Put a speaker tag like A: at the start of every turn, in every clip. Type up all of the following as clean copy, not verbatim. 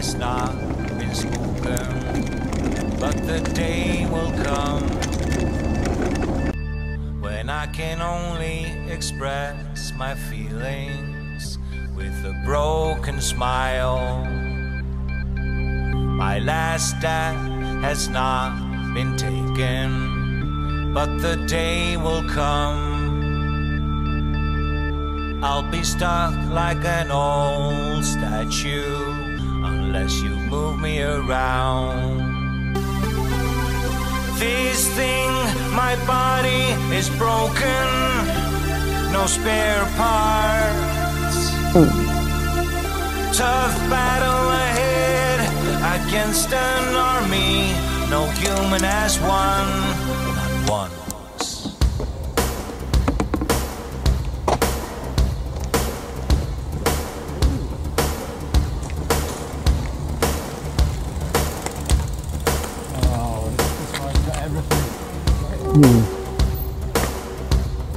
A: has not been spoken, but the day will come when I can only express my feelings with a broken smile. My last step has not been taken, but the day will come. I'll be stuck like an old statue unless you move me around. This thing, my body is broken, no spare parts. Tough battle ahead against an army, no human has won, not once.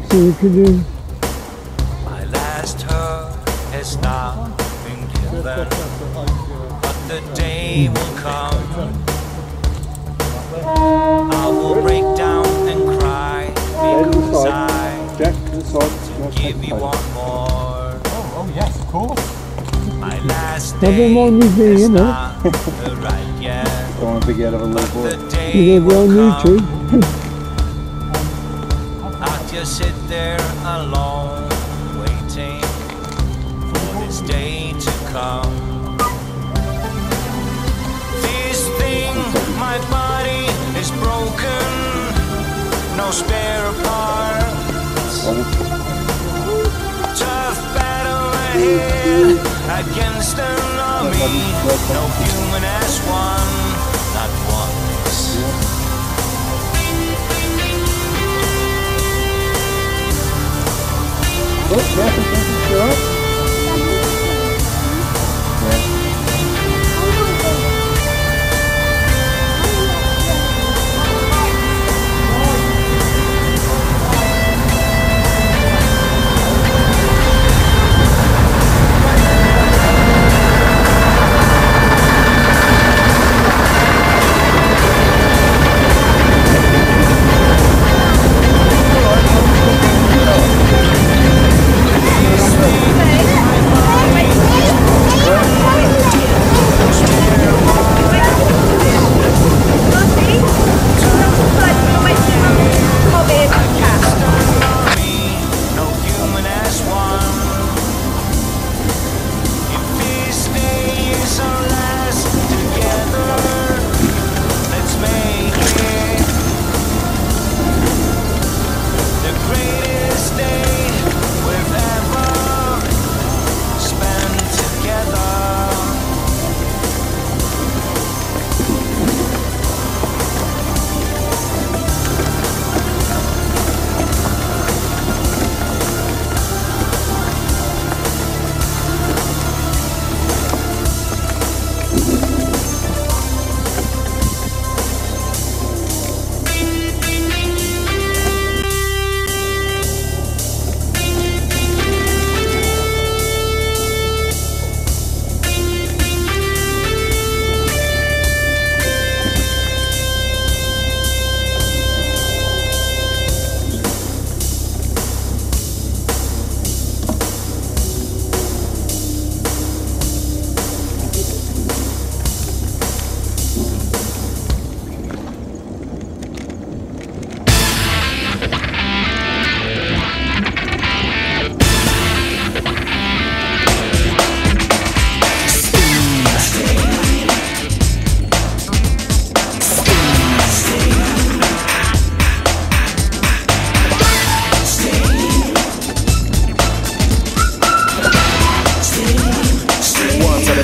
B: So we could do.
A: My last hurt has not been given, but the day will come. I will break down and cry because I give you one more.
C: Oh yes, of course.
A: My last day is not right yet.
D: Don't forget of a little boy.
A: The day will come. I'll just sit there alone, waiting for this day to come. This thing, my body is broken, no spare parts. Tough battle ahead against an army, no human has won, not once.
D: Look, yeah.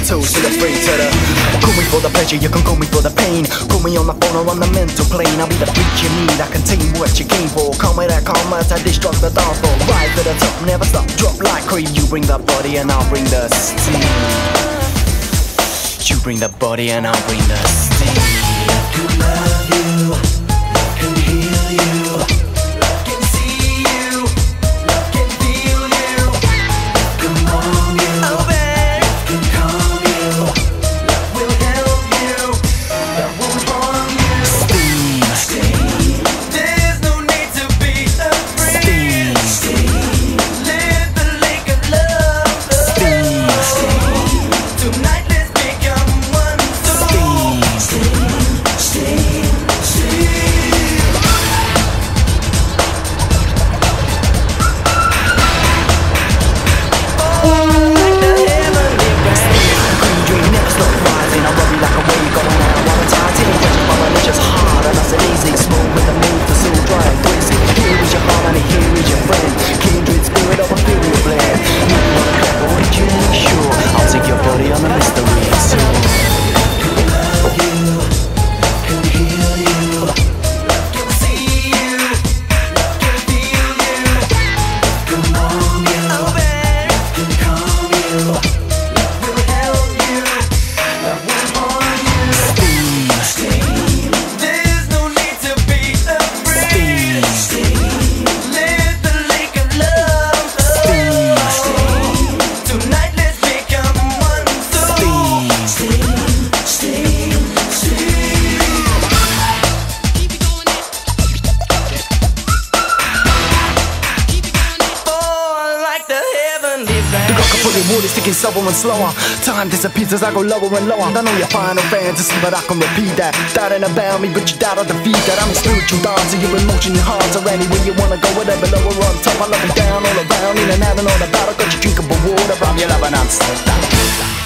E: two to the three to the. Call me for the pleasure, you can call me for the pain. Call me on the phone or on the mental plane. I'll be the freak you need, I contain what you came for. Call me that calm as I destruct the dance floor. Rise to the top, never stop, drop like cream. You bring the body and I'll bring the steam. You bring the body and I'll bring the steam. Love can love you, love can heal you, love can see you, love can feel you, love can warm you, love can calm you, love will body's ticking slower and slower. Time disappears as I go lower and lower. I know your final fantasy, but I can repeat that. Doubting about me, but you doubt I defeat that. I'm a spiritual dancer, your emotion, your heart are anywhere you wanna go, whatever, lower or on top. I love you down all around, in and out and all about. I got you drinkable water, I'm your love and I'm stuck.